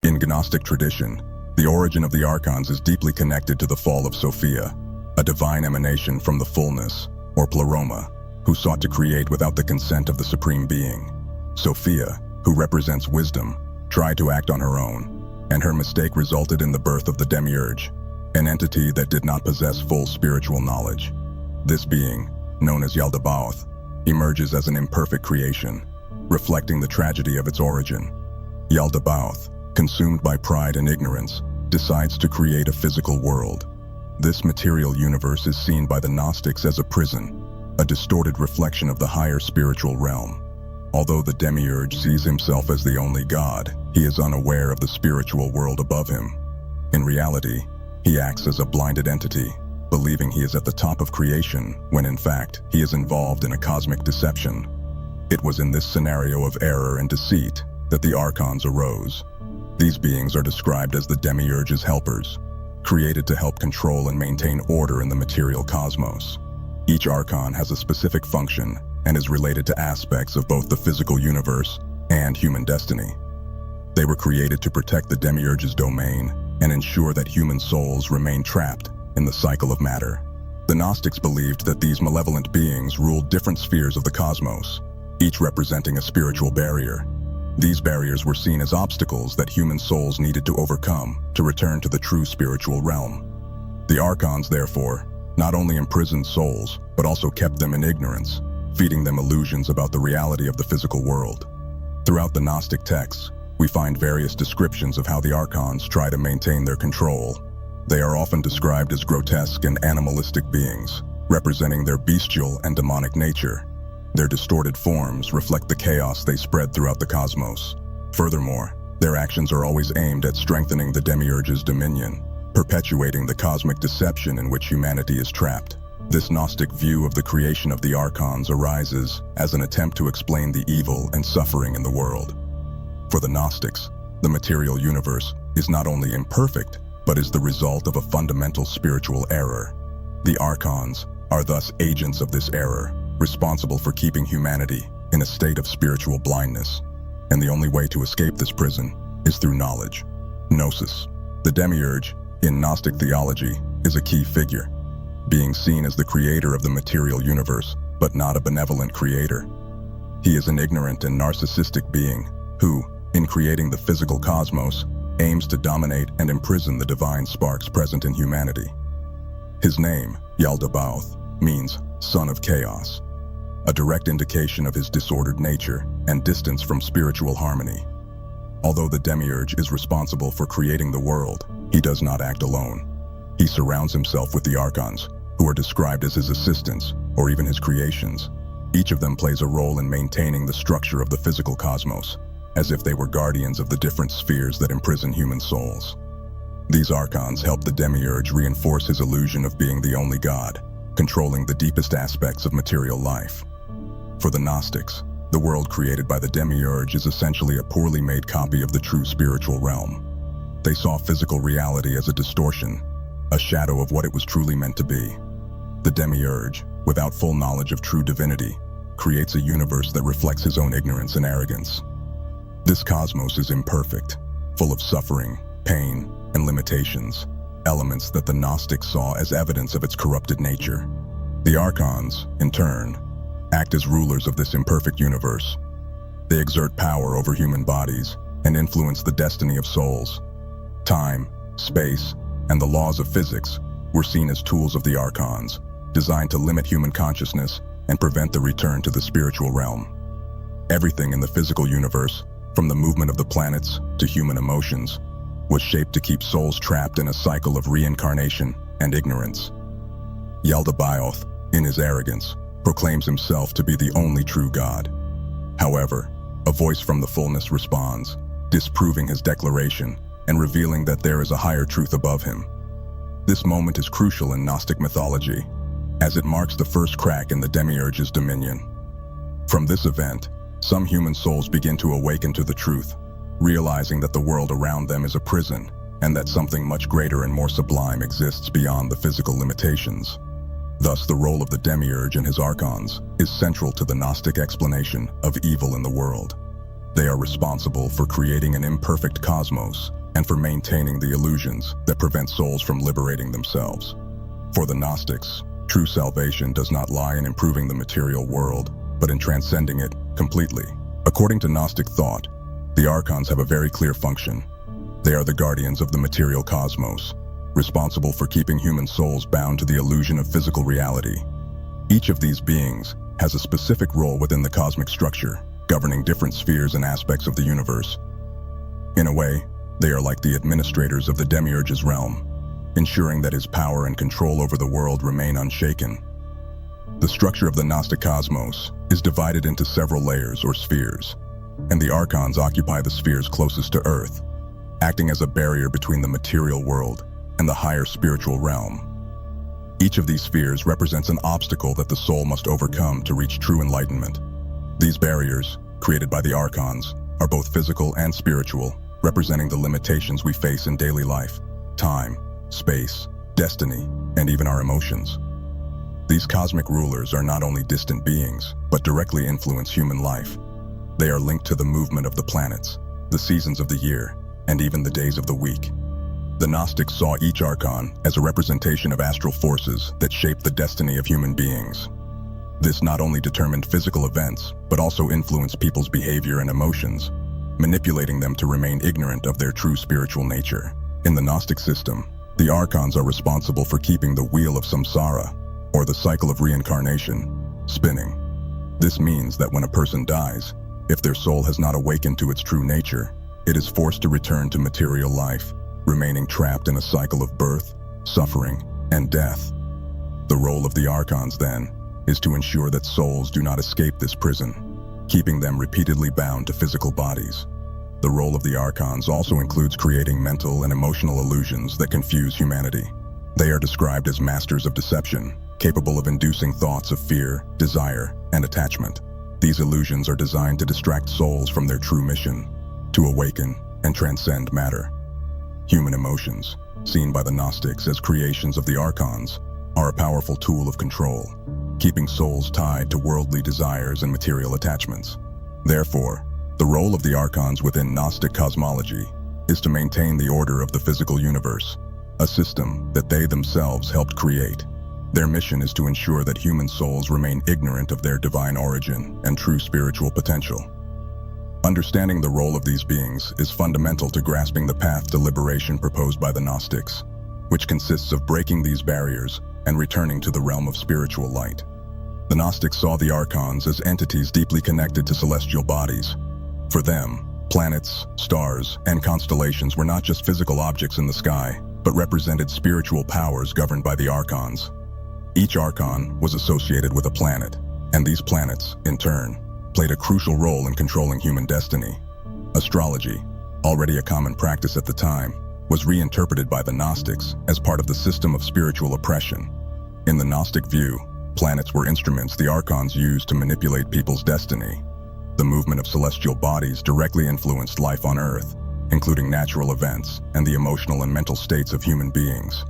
In Gnostic tradition, the origin of the Archons is deeply connected to the fall of Sophia, a divine emanation from the fullness, or pleroma, who sought to create without the consent of the Supreme Being. Sophia, who represents wisdom, tried to act on her own, and her mistake resulted in the birth of the Demiurge, an entity that did not possess full spiritual knowledge. This being, known as Yaldabaoth, emerges as an imperfect creation, reflecting the tragedy of its origin. Yaldabaoth, consumed by pride and ignorance, decides to create a physical world. This material universe is seen by the Gnostics as a prison, a distorted reflection of the higher spiritual realm. Although the Demiurge sees himself as the only god, he is unaware of the spiritual world above him. In reality, he acts as a blinded entity, believing he is at the top of creation, when in fact, he is involved in a cosmic deception. It was in this scenario of error and deceit that the Archons arose. These beings are described as the Demiurge's helpers, created to help control and maintain order in the material cosmos. Each Archon has a specific function and is related to aspects of both the physical universe and human destiny. They were created to protect the Demiurge's domain and ensure that human souls remain trapped in the cycle of matter. The Gnostics believed that these malevolent beings ruled different spheres of the cosmos, each representing a spiritual barrier. These barriers were seen as obstacles that human souls needed to overcome to return to the true spiritual realm. The Archons, therefore, not only imprisoned souls, but also kept them in ignorance, feeding them illusions about the reality of the physical world. Throughout the Gnostic texts, we find various descriptions of how the Archons try to maintain their control. They are often described as grotesque and animalistic beings, representing their bestial and demonic nature. Their distorted forms reflect the chaos they spread throughout the cosmos. Furthermore, their actions are always aimed at strengthening the Demiurge's dominion, perpetuating the cosmic deception in which humanity is trapped. This Gnostic view of the creation of the Archons arises as an attempt to explain the evil and suffering in the world. For the Gnostics, the material universe is not only imperfect, but is the result of a fundamental spiritual error. The Archons are thus agents of this error, responsible for keeping humanity in a state of spiritual blindness. And the only way to escape this prison is through knowledge. Gnosis. The Demiurge, in Gnostic theology, is a key figure, being seen as the creator of the material universe, but not a benevolent creator. He is an ignorant and narcissistic being who, in creating the physical cosmos, aims to dominate and imprison the divine sparks present in humanity. His name, Yaldabaoth, means son of chaos, a direct indication of his disordered nature and distance from spiritual harmony. Although the Demiurge is responsible for creating the world, he does not act alone. He surrounds himself with the Archons, who are described as his assistants or even his creations. Each of them plays a role in maintaining the structure of the physical cosmos, as if they were guardians of the different spheres that imprison human souls. These Archons help the Demiurge reinforce his illusion of being the only god, controlling the deepest aspects of material life. For the Gnostics, the world created by the Demiurge is essentially a poorly made copy of the true spiritual realm. They saw physical reality as a distortion, a shadow of what it was truly meant to be. The Demiurge, without full knowledge of true divinity, creates a universe that reflects his own ignorance and arrogance. This cosmos is imperfect, full of suffering, pain, and limitations, elements that the Gnostics saw as evidence of its corrupted nature. The Archons, in turn, act as rulers of this imperfect universe. They exert power over human bodies and influence the destiny of souls. Time, space, and the laws of physics were seen as tools of the Archons, designed to limit human consciousness and prevent the return to the spiritual realm. Everything in the physical universe, from the movement of the planets to human emotions, was shaped to keep souls trapped in a cycle of reincarnation and ignorance. Yaldabaoth, in his arrogance, proclaims himself to be the only true god. However, a voice from the fullness responds, disproving his declaration and revealing that there is a higher truth above him. This moment is crucial in Gnostic mythology, as it marks the first crack in the Demiurge's dominion. From this event, some human souls begin to awaken to the truth, realizing that the world around them is a prison and that something much greater and more sublime exists beyond the physical limitations. Thus, the role of the Demiurge and his Archons is central to the Gnostic explanation of evil in the world. They are responsible for creating an imperfect cosmos and for maintaining the illusions that prevent souls from liberating themselves. For the Gnostics, true salvation does not lie in improving the material world, but in transcending it completely. According to Gnostic thought, the Archons have a very clear function. They are the guardians of the material cosmos, responsible for keeping human souls bound to the illusion of physical reality. Each of these beings has a specific role within the cosmic structure, governing different spheres and aspects of the universe. In a way, they are like the administrators of the Demiurge's realm, ensuring that his power and control over the world remain unshaken. The structure of the Gnostic cosmos is divided into several layers or spheres, and the Archons occupy the spheres closest to Earth, acting as a barrier between the material world and the higher spiritual realm. Each of these spheres represents an obstacle that the soul must overcome to reach true enlightenment. These barriers, created by the Archons, are both physical and spiritual, representing the limitations we face in daily life: time, space, destiny, and even our emotions. These cosmic rulers are not only distant beings, but directly influence human life. They are linked to the movement of the planets, the seasons of the year, and even the days of the week. The Gnostics saw each Archon as a representation of astral forces that shape the destiny of human beings. This not only determined physical events, but also influenced people's behavior and emotions, manipulating them to remain ignorant of their true spiritual nature. In the Gnostic system, the Archons are responsible for keeping the wheel of samsara, or the cycle of reincarnation, spinning. This means that when a person dies, if their soul has not awakened to its true nature, it is forced to return to material life, remaining trapped in a cycle of birth, suffering, and death. The role of the Archons, then, is to ensure that souls do not escape this prison, keeping them repeatedly bound to physical bodies. The role of the Archons also includes creating mental and emotional illusions that confuse humanity. They are described as masters of deception, capable of inducing thoughts of fear, desire, and attachment. These illusions are designed to distract souls from their true mission, to awaken and transcend matter. Human emotions, seen by the Gnostics as creations of the Archons, are a powerful tool of control, keeping souls tied to worldly desires and material attachments. Therefore, the role of the Archons within Gnostic cosmology is to maintain the order of the physical universe, a system that they themselves helped create. Their mission is to ensure that human souls remain ignorant of their divine origin and true spiritual potential. Understanding the role of these beings is fundamental to grasping the path to liberation proposed by the Gnostics, which consists of breaking these barriers and returning to the realm of spiritual light. The Gnostics saw the Archons as entities deeply connected to celestial bodies. For them, planets, stars, and constellations were not just physical objects in the sky, but represented spiritual powers governed by the Archons. Each Archon was associated with a planet, and these planets, in turn, played a crucial role in controlling human destiny. Astrology, already a common practice at the time, was reinterpreted by the Gnostics as part of the system of spiritual oppression. In the Gnostic view, planets were instruments the Archons used to manipulate people's destiny. The movement of celestial bodies directly influenced life on Earth, including natural events and the emotional and mental states of human beings.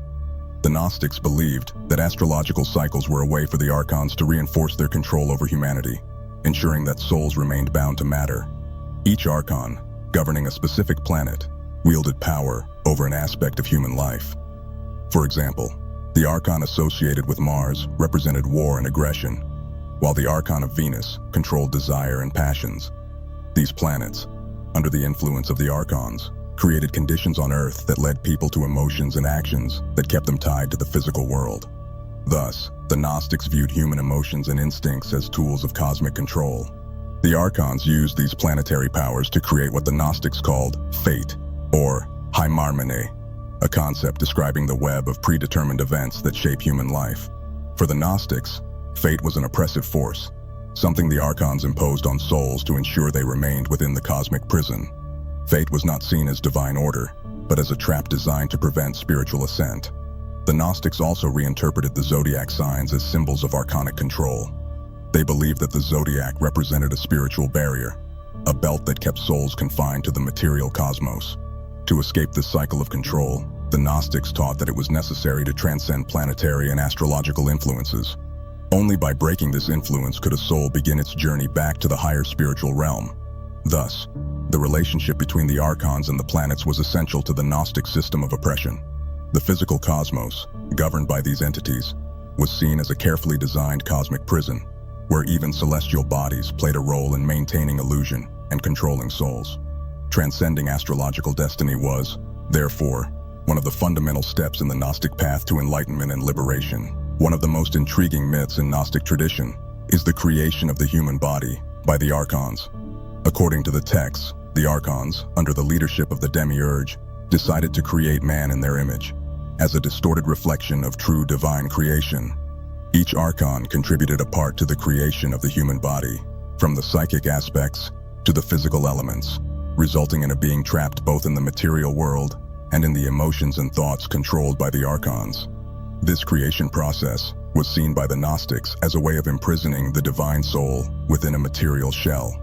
The Gnostics believed that astrological cycles were a way for the Archons to reinforce their control over humanity, ensuring that souls remained bound to matter. Each Archon, governing a specific planet, wielded power over an aspect of human life. For example, the Archon associated with Mars represented war and aggression, while the Archon of Venus controlled desire and passions. These planets, under the influence of the Archons, created conditions on Earth that led people to emotions and actions that kept them tied to the physical world. Thus, the Gnostics viewed human emotions and instincts as tools of cosmic control. The Archons used these planetary powers to create what the Gnostics called fate, or hymarmene, a concept describing the web of predetermined events that shape human life. For the Gnostics, fate was an oppressive force, something the Archons imposed on souls to ensure they remained within the cosmic prison. Fate was not seen as divine order, but as a trap designed to prevent spiritual ascent. The Gnostics also reinterpreted the zodiac signs as symbols of archonic control. They believed that the zodiac represented a spiritual barrier, a belt that kept souls confined to the material cosmos. To escape this cycle of control, the Gnostics taught that it was necessary to transcend planetary and astrological influences. Only by breaking this influence could a soul begin its journey back to the higher spiritual realm. Thus, The relationship between the Archons and the planets was essential to the Gnostic system of oppression. The physical cosmos, governed by these entities, was seen as a carefully designed cosmic prison, where even celestial bodies played a role in maintaining illusion and controlling souls. Transcending astrological destiny was, therefore, one of the fundamental steps in the Gnostic path to enlightenment and liberation. One of the most intriguing myths in Gnostic tradition is the creation of the human body by the Archons. According to the texts, the Archons, under the leadership of the Demiurge, decided to create man in their image, as a distorted reflection of true divine creation. Each Archon contributed a part to the creation of the human body, from the psychic aspects to the physical elements, resulting in a being trapped both in the material world and in the emotions and thoughts controlled by the Archons. This creation process was seen by the Gnostics as a way of imprisoning the divine soul within a material shell.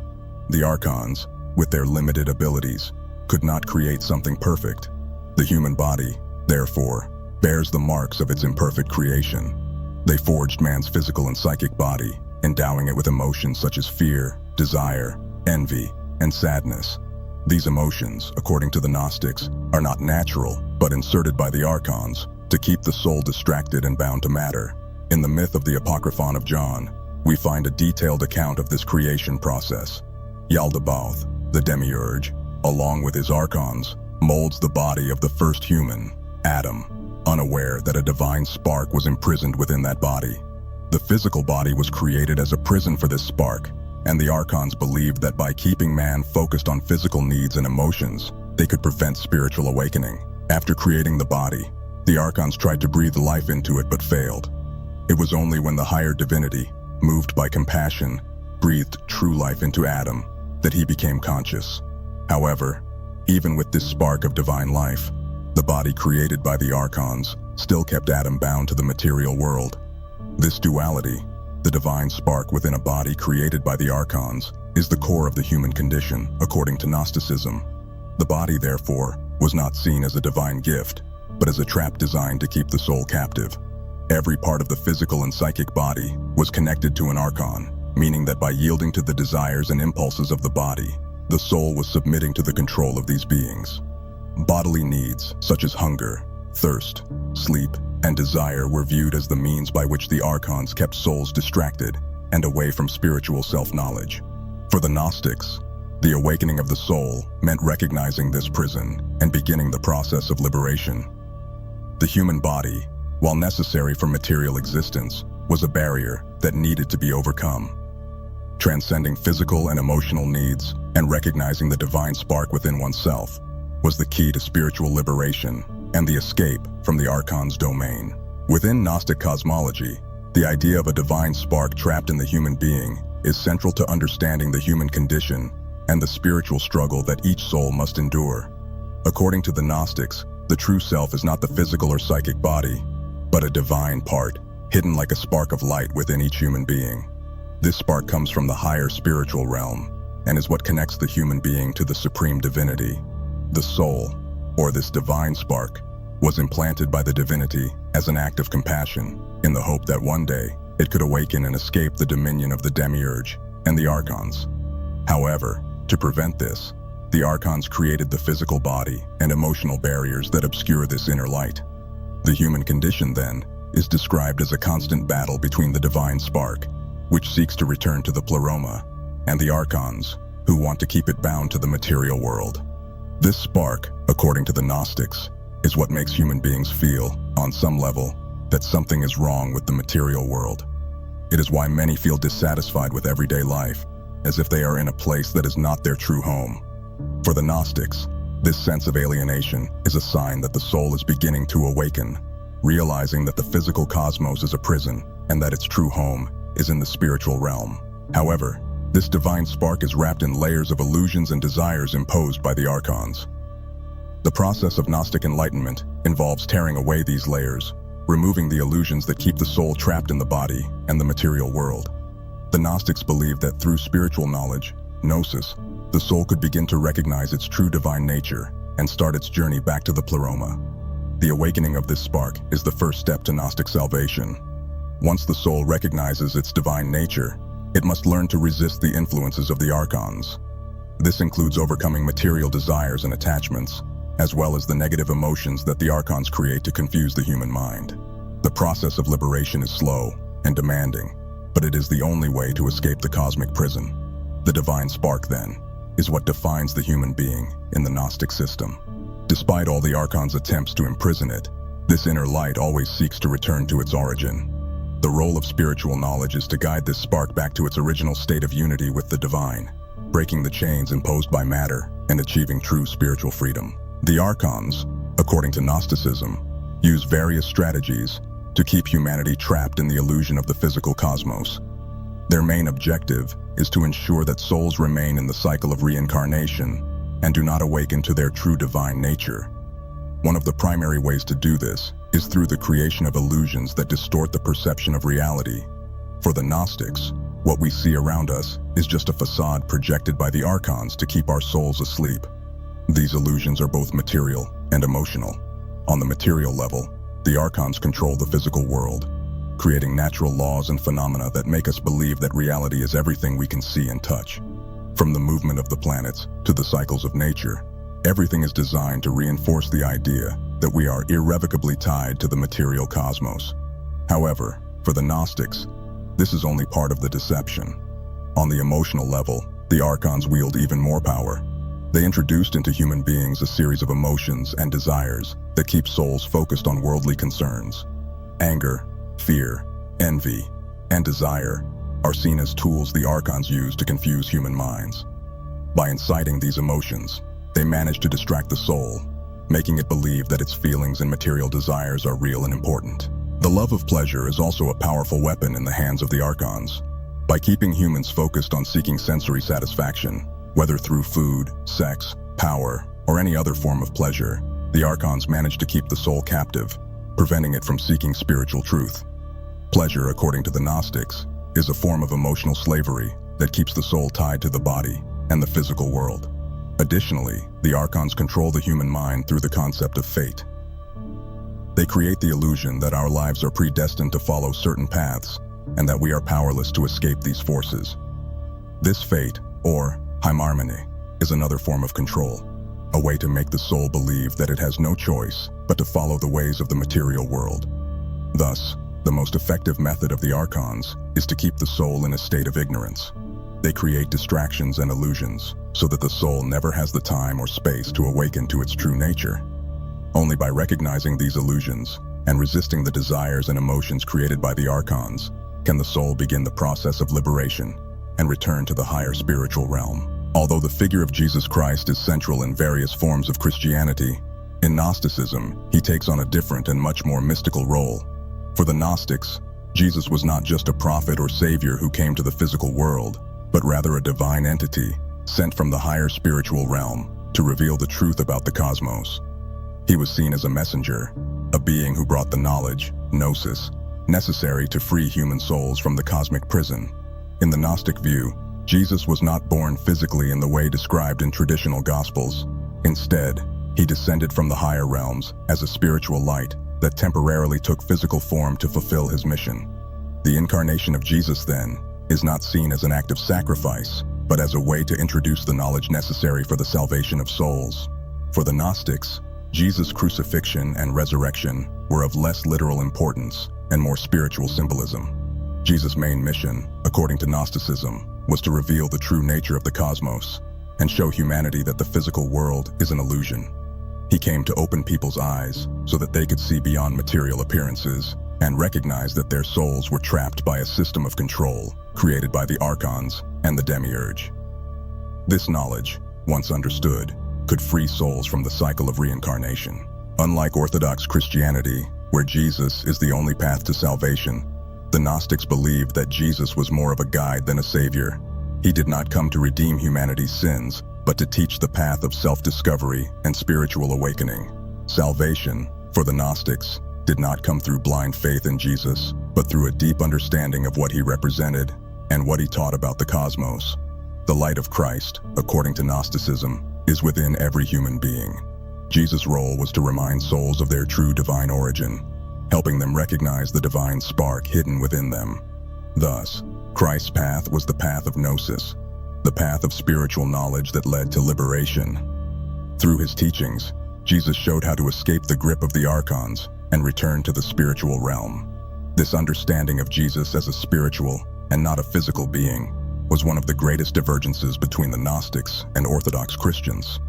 The Archons, with their limited abilities, could not create something perfect. The human body, therefore, bears the marks of its imperfect creation. They forged man's physical and psychic body, endowing it with emotions such as fear, desire, envy, and sadness. These emotions, according to the Gnostics, are not natural, but inserted by the Archons to keep the soul distracted and bound to matter. In the myth of the Apocryphon of John, we find a detailed account of this creation process. Yaldabaoth, the Demiurge, along with his Archons, molds the body of the first human, Adam, unaware that a divine spark was imprisoned within that body. The physical body was created as a prison for this spark, and the Archons believed that by keeping man focused on physical needs and emotions, they could prevent spiritual awakening. After creating the body, the Archons tried to breathe life into it but failed. It was only when the higher divinity, moved by compassion, breathed true life into Adam that he became conscious. However, even with this spark of divine life, the body created by the Archons still kept Adam bound to the material world. This duality, the divine spark within a body created by the Archons, is the core of the human condition, according to Gnosticism. The body, therefore, was not seen as a divine gift, but as a trap designed to keep the soul captive. Every part of the physical and psychic body was connected to an Archon, meaning that by yielding to the desires and impulses of the body, the soul was submitting to the control of these beings. Bodily needs, such as hunger, thirst, sleep, and desire were viewed as the means by which the Archons kept souls distracted and away from spiritual self-knowledge. For the Gnostics, the awakening of the soul meant recognizing this prison and beginning the process of liberation. The human body, while necessary for material existence, was a barrier that needed to be overcome. Transcending physical and emotional needs and recognizing the divine spark within oneself was the key to spiritual liberation and the escape from the Archon's domain. Within Gnostic cosmology, the idea of a divine spark trapped in the human being is central to understanding the human condition and the spiritual struggle that each soul must endure. According to the Gnostics, the true self is not the physical or psychic body, but a divine part, hidden like a spark of light within each human being. This spark comes from the higher spiritual realm and is what connects the human being to the supreme divinity. The soul, or this divine spark, was implanted by the divinity as an act of compassion, in the hope that one day it could awaken and escape the dominion of the Demiurge and the Archons. However, to prevent this, the Archons created the physical body and emotional barriers that obscure this inner light. The human condition, then, is described as a constant battle between the divine spark, which seeks to return to the pleroma, and the Archons, who want to keep it bound to the material world. This spark, according to the Gnostics, is what makes human beings feel, on some level, that something is wrong with the material world. It is why many feel dissatisfied with everyday life, as if they are in a place that is not their true home. For the Gnostics, this sense of alienation is a sign that the soul is beginning to awaken, realizing that the physical cosmos is a prison and that its true home is in the spiritual realm. However, this divine spark is wrapped in layers of illusions and desires imposed by the Archons. The process of Gnostic enlightenment involves tearing away these layers, removing the illusions that keep the soul trapped in the body and the material world. The Gnostics believed that through spiritual knowledge, gnosis, the soul could begin to recognize its true divine nature and start its journey back to the pleroma. The awakening of this spark is the first step to Gnostic salvation. Once the soul recognizes its divine nature, it must learn to resist the influences of the Archons. This includes overcoming material desires and attachments, as well as the negative emotions that the Archons create to confuse the human mind. The process of liberation is slow and demanding, but it is the only way to escape the cosmic prison. The divine spark, then, is what defines the human being in the Gnostic system. Despite all the Archons' attempts to imprison it, this inner light always seeks to return to its origin. The role of spiritual knowledge is to guide this spark back to its original state of unity with the divine, breaking the chains imposed by matter and achieving true spiritual freedom. The Archons, according to Gnosticism, use various strategies to keep humanity trapped in the illusion of the physical cosmos. Their main objective is to ensure that souls remain in the cycle of reincarnation and do not awaken to their true divine nature. One of the primary ways to do this is through the creation of illusions that distort the perception of reality. For the Gnostics, what we see around us is just a facade projected by the Archons to keep our souls asleep. These illusions are both material and emotional. On the material level, the Archons control the physical world, creating natural laws and phenomena that make us believe that reality is everything we can see and touch. From the movement of the planets to the cycles of nature, everything is designed to reinforce the idea that we are irrevocably tied to the material cosmos. However, for the Gnostics, this is only part of the deception. On the emotional level, the Archons wield even more power. They introduced into human beings a series of emotions and desires that keep souls focused on worldly concerns. Anger, fear, envy, and desire are seen as tools the Archons use to confuse human minds. By inciting these emotions, they manage to distract the soul, making it believe that its feelings and material desires are real and important. The love of pleasure is also a powerful weapon in the hands of the Archons. By keeping humans focused on seeking sensory satisfaction, whether through food, sex, power, or any other form of pleasure, the Archons manage to keep the soul captive, preventing it from seeking spiritual truth. Pleasure, according to the Gnostics, is a form of emotional slavery that keeps the soul tied to the body and the physical world. Additionally, the Archons control the human mind through the concept of fate. They create the illusion that our lives are predestined to follow certain paths and that we are powerless to escape these forces. This fate, or hymarmony, is another form of control, a way to make the soul believe that it has no choice but to follow the ways of the material world. Thus, the most effective method of the Archons is to keep the soul in a state of ignorance. They create distractions and illusions so that the soul never has the time or space to awaken to its true nature. Only by recognizing these illusions and resisting the desires and emotions created by the Archons can the soul begin the process of liberation and return to the higher spiritual realm. Although the figure of Jesus Christ is central in various forms of Christianity, in Gnosticism, he takes on a different and much more mystical role. For the Gnostics, Jesus was not just a prophet or savior who came to the physical world, but rather a divine entity sent from the higher spiritual realm to reveal the truth about the cosmos. He was seen as a messenger, a being who brought the knowledge, gnosis, necessary to free human souls from the cosmic prison. In the Gnostic view, Jesus was not born physically in the way described in traditional Gospels. Instead, he descended from the higher realms as a spiritual light that temporarily took physical form to fulfill his mission. The incarnation of Jesus, then, is not seen as an act of sacrifice, but as a way to introduce the knowledge necessary for the salvation of souls. For the Gnostics, Jesus' crucifixion and resurrection were of less literal importance and more spiritual symbolism. Jesus' main mission, according to Gnosticism, was to reveal the true nature of the cosmos and show humanity that the physical world is an illusion. He came to open people's eyes so that they could see beyond material appearances and recognize that their souls were trapped by a system of control created by the Archons and the Demiurge. This knowledge, once understood, could free souls from the cycle of reincarnation. Unlike Orthodox Christianity, where Jesus is the only path to salvation, the Gnostics believed that Jesus was more of a guide than a savior. He did not come to redeem humanity's sins, but to teach the path of self-discovery and spiritual awakening. Salvation, for the Gnostics, did not come through blind faith in Jesus, but through a deep understanding of what he represented and what he taught about the cosmos. The light of Christ, according to Gnosticism, is within every human being. Jesus' role was to remind souls of their true divine origin, helping them recognize the divine spark hidden within them. Thus, Christ's path was the path of gnosis, the path of spiritual knowledge that led to liberation. Through his teachings, Jesus showed how to escape the grip of the Archons and return to the spiritual realm. This understanding of Jesus as a spiritual and not a physical being was one of the greatest divergences between the Gnostics and Orthodox Christians.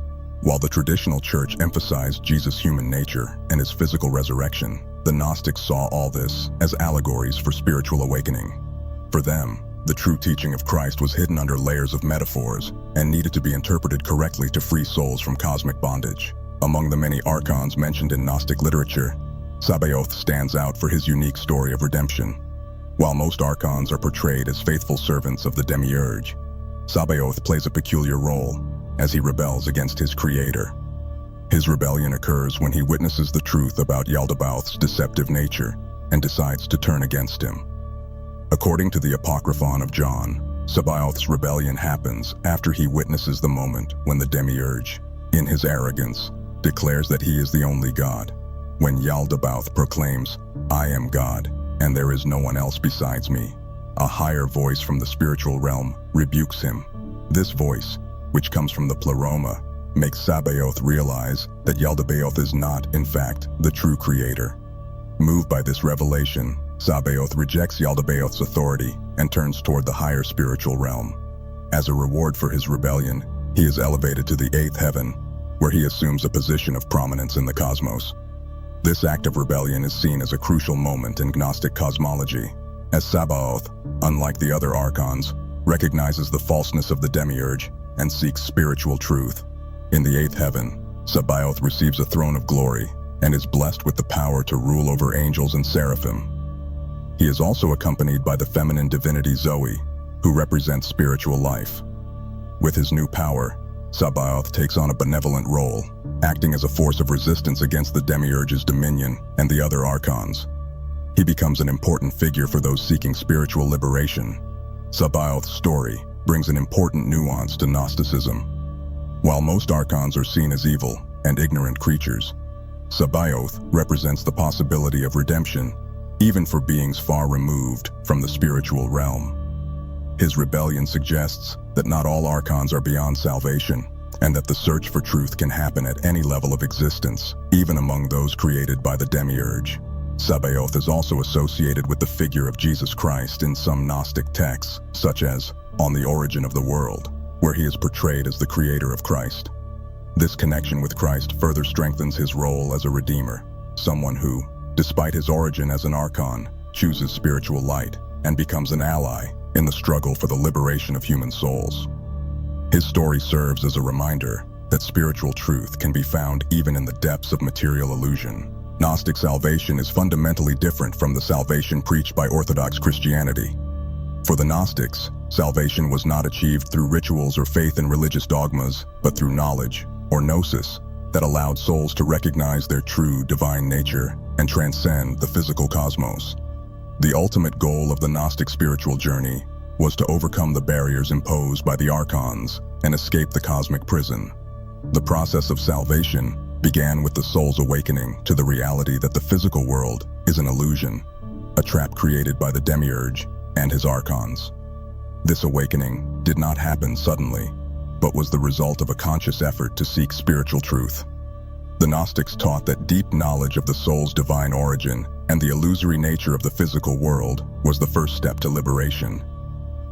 While the traditional church emphasized Jesus' human nature and his physical resurrection, the Gnostics saw all this as allegories for spiritual awakening. For them, the true teaching of Christ was hidden under layers of metaphors and needed to be interpreted correctly to free souls from cosmic bondage. Among the many Archons mentioned in Gnostic literature, Sabaoth stands out for his unique story of redemption. While most Archons are portrayed as faithful servants of the Demiurge, Sabaoth plays a peculiar role as he rebels against his creator. His rebellion occurs when he witnesses the truth about Yaldabaoth's deceptive nature and decides to turn against him. According to the Apocryphon of John, Sabaoth's rebellion happens after he witnesses the moment when the Demiurge, in his arrogance, declares that he is the only God. When Yaldabaoth proclaims, "I am God, and there is no one else besides me," a higher voice from the spiritual realm rebukes him. This voice, which comes from the Pleroma, makes Sabaoth realize that Yaldabaoth is not, in fact, the true creator. Moved by this revelation, Sabaoth rejects Yaldabaoth's authority and turns toward the higher spiritual realm. As a reward for his rebellion, he is elevated to the 8th heaven, where he assumes a position of prominence in the cosmos. This act of rebellion is seen as a crucial moment in Gnostic cosmology, as Sabaoth, unlike the other Archons, recognizes the falseness of the Demiurge and seeks spiritual truth. In the 8th heaven, Sabaoth receives a throne of glory and is blessed with the power to rule over angels and seraphim. He is also accompanied by the feminine divinity Zoe, who represents spiritual life. With his new power, Sabaoth takes on a benevolent role, acting as a force of resistance against the Demiurge's dominion and the other Archons. He becomes an important figure for those seeking spiritual liberation. Sabaoth's story brings an important nuance to Gnosticism. While most Archons are seen as evil and ignorant creatures, Sabaoth represents the possibility of redemption, even for beings far removed from the spiritual realm. His rebellion suggests that not all Archons are beyond salvation, and that the search for truth can happen at any level of existence, even among those created by the Demiurge. Sabaoth is also associated with the figure of Jesus Christ in some Gnostic texts, such as On the Origin of the World, where he is portrayed as the creator of Christ. This connection with Christ further strengthens his role as a redeemer, someone who, despite his origin as an Archon, chooses spiritual light and becomes an ally in the struggle for the liberation of human souls. His story serves as a reminder that spiritual truth can be found even in the depths of material illusion. Gnostic salvation is fundamentally different from the salvation preached by Orthodox Christianity. For the Gnostics, salvation was not achieved through rituals or faith in religious dogmas, but through knowledge, or gnosis, that allowed souls to recognize their true divine nature and transcend the physical cosmos. The ultimate goal of the Gnostic spiritual journey was to overcome the barriers imposed by the Archons and escape the cosmic prison. The process of salvation began with the soul's awakening to the reality that the physical world is an illusion, a trap created by the Demiurge and his Archons. This awakening did not happen suddenly, but was the result of a conscious effort to seek spiritual truth. The Gnostics taught that deep knowledge of the soul's divine origin and the illusory nature of the physical world was the first step to liberation.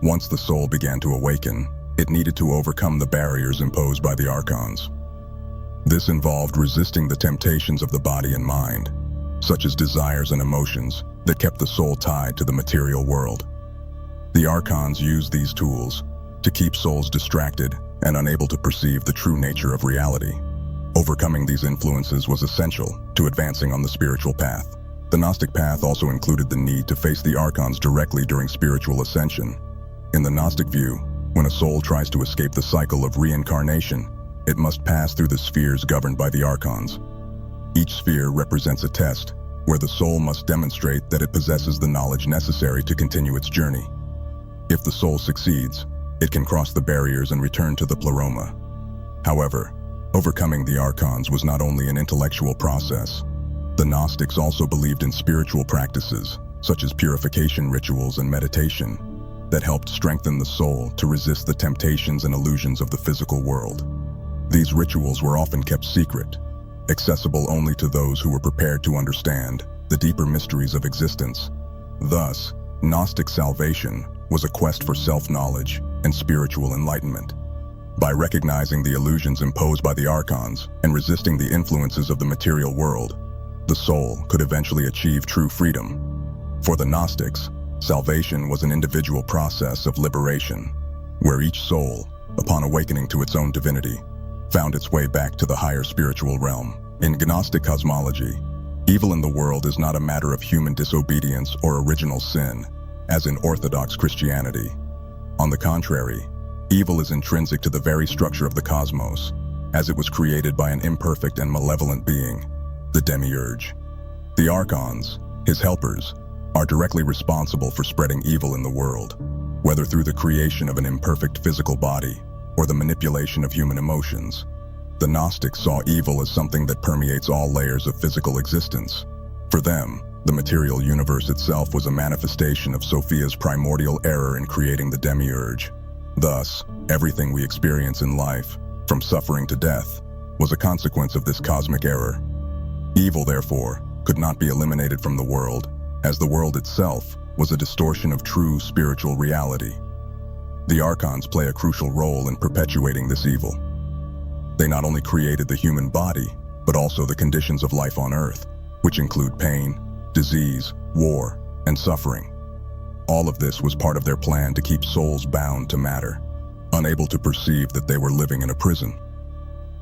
Once the soul began to awaken, it needed to overcome the barriers imposed by the Archons. This involved resisting the temptations of the body and mind, such as desires and emotions that kept the soul tied to the material world. The Archons used these tools to keep souls distracted and unable to perceive the true nature of reality. Overcoming these influences was essential to advancing on the spiritual path. The Gnostic path also included the need to face the Archons directly during spiritual ascension. In the Gnostic view, when a soul tries to escape the cycle of reincarnation, it must pass through the spheres governed by the Archons. Each sphere represents a test, where the soul must demonstrate that it possesses the knowledge necessary to continue its journey. If the soul succeeds, it can cross the barriers and return to the Pleroma. However, overcoming the Archons was not only an intellectual process. The Gnostics also believed in spiritual practices, such as purification rituals and meditation, that helped strengthen the soul to resist the temptations and illusions of the physical world. These rituals were often kept secret, accessible only to those who were prepared to understand the deeper mysteries of existence. Thus, Gnostic salvation was a quest for self-knowledge and spiritual enlightenment. By recognizing the illusions imposed by the Archons and resisting the influences of the material world, the soul could eventually achieve true freedom. For the Gnostics, salvation was an individual process of liberation, where each soul, upon awakening to its own divinity, found its way back to the higher spiritual realm. In Gnostic cosmology, evil in the world is not a matter of human disobedience or original sin, as in Orthodox Christianity. On the contrary, evil is intrinsic to the very structure of the cosmos, as it was created by an imperfect and malevolent being, the Demiurge. The Archons, his helpers, are directly responsible for spreading evil in the world, whether through the creation of an imperfect physical body or the manipulation of human emotions. The Gnostics saw evil as something that permeates all layers of physical existence. For them, the material universe itself was a manifestation of Sophia's primordial error in creating the Demiurge. Thus, everything we experience in life, from suffering to death, was a consequence of this cosmic error. Evil, therefore, could not be eliminated from the world, as the world itself was a distortion of true spiritual reality. The Archons play a crucial role in perpetuating this evil. They not only created the human body, but also the conditions of life on Earth, which include pain, disease, war, and suffering. All of this was part of their plan to keep souls bound to matter, unable to perceive that they were living in a prison.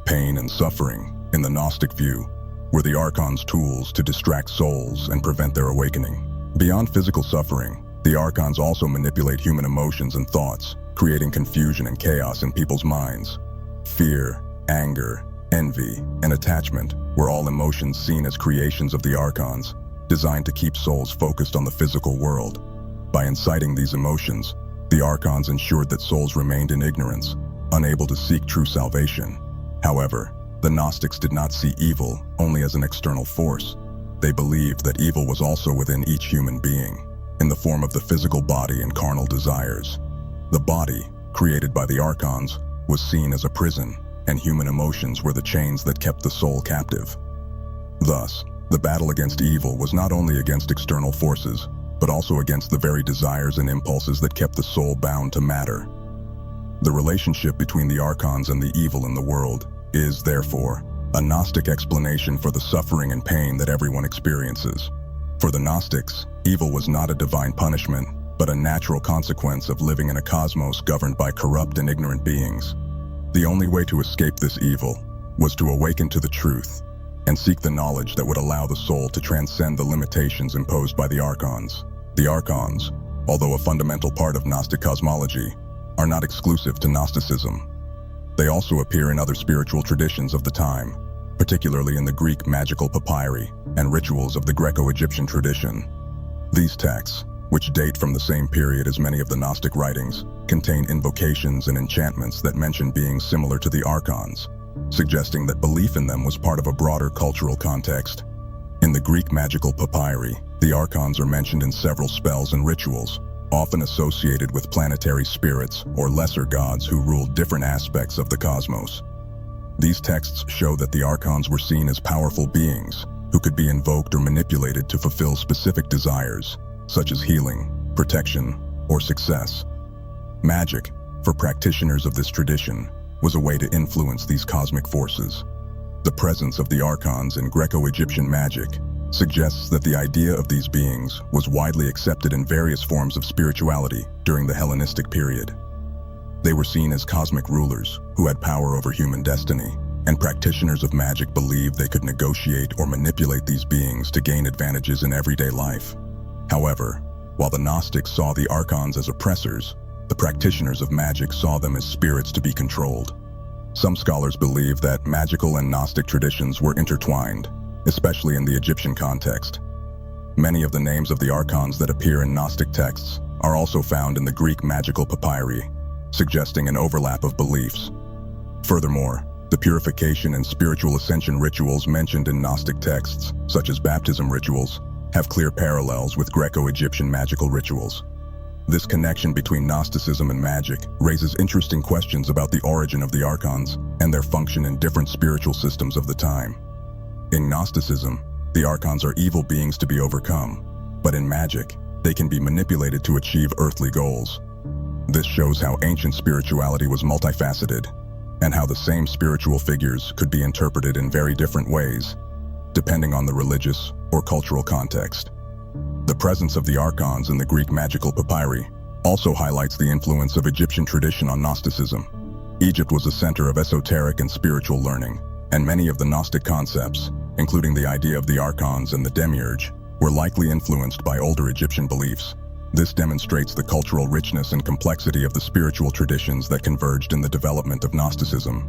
Pain and suffering, in the Gnostic view, were the Archons' tools to distract souls and prevent their awakening. Beyond physical suffering, the Archons also manipulate human emotions and thoughts, creating confusion and chaos in people's minds. Fear, anger, envy, and attachment were all emotions seen as creations of the Archons, designed to keep souls focused on the physical world. By inciting these emotions, the Archons ensured that souls remained in ignorance, unable to seek true salvation. However, the Gnostics did not see evil only as an external force. They believed that evil was also within each human being, in the form of the physical body and carnal desires. The body, created by the Archons, was seen as a prison, and human emotions were the chains that kept the soul captive. Thus, the battle against evil was not only against external forces, but also against the very desires and impulses that kept the soul bound to matter. The relationship between the Archons and the evil in the world is, therefore, a Gnostic explanation for the suffering and pain that everyone experiences. For the Gnostics, evil was not a divine punishment, but a natural consequence of living in a cosmos governed by corrupt and ignorant beings. The only way to escape this evil was to awaken to the truth and seek the knowledge that would allow the soul to transcend the limitations imposed by the Archons. The Archons, although a fundamental part of Gnostic cosmology, are not exclusive to Gnosticism. They also appear in other spiritual traditions of the time, particularly in the Greek magical papyri and rituals of the Greco-Egyptian tradition. These texts, which date from the same period as many of the Gnostic writings, contain invocations and enchantments that mention beings similar to the Archons, suggesting that belief in them was part of a broader cultural context. In the Greek magical papyri, the Archons are mentioned in several spells and rituals, often associated with planetary spirits or lesser gods who ruled different aspects of the cosmos. These texts show that the Archons were seen as powerful beings who could be invoked or manipulated to fulfill specific desires, such as healing, protection, or success. Magic, for practitioners of this tradition, was a way to influence these cosmic forces. The presence of the Archons in Greco-Egyptian magic suggests that the idea of these beings was widely accepted in various forms of spirituality during the Hellenistic period. They were seen as cosmic rulers who had power over human destiny, and practitioners of magic believed they could negotiate or manipulate these beings to gain advantages in everyday life. However, while the Gnostics saw the Archons as oppressors, the practitioners of magic saw them as spirits to be controlled. Some scholars believe that magical and Gnostic traditions were intertwined, especially in the Egyptian context. Many of the names of the Archons that appear in Gnostic texts are also found in the Greek magical papyri, suggesting an overlap of beliefs. Furthermore, the purification and spiritual ascension rituals mentioned in Gnostic texts, such as baptism rituals, have clear parallels with Greco-Egyptian magical rituals. This connection between Gnosticism and magic raises interesting questions about the origin of the Archons and their function in different spiritual systems of the time. In Gnosticism, the Archons are evil beings to be overcome, but in magic, they can be manipulated to achieve earthly goals. This shows how ancient spirituality was multifaceted, and how the same spiritual figures could be interpreted in very different ways, depending on the religious or cultural context. The presence of the Archons in the Greek magical papyri also highlights the influence of Egyptian tradition on Gnosticism. Egypt was a center of esoteric and spiritual learning, and many of the Gnostic concepts, including the idea of the Archons and the Demiurge, were likely influenced by older Egyptian beliefs. This demonstrates the cultural richness and complexity of the spiritual traditions that converged in the development of Gnosticism.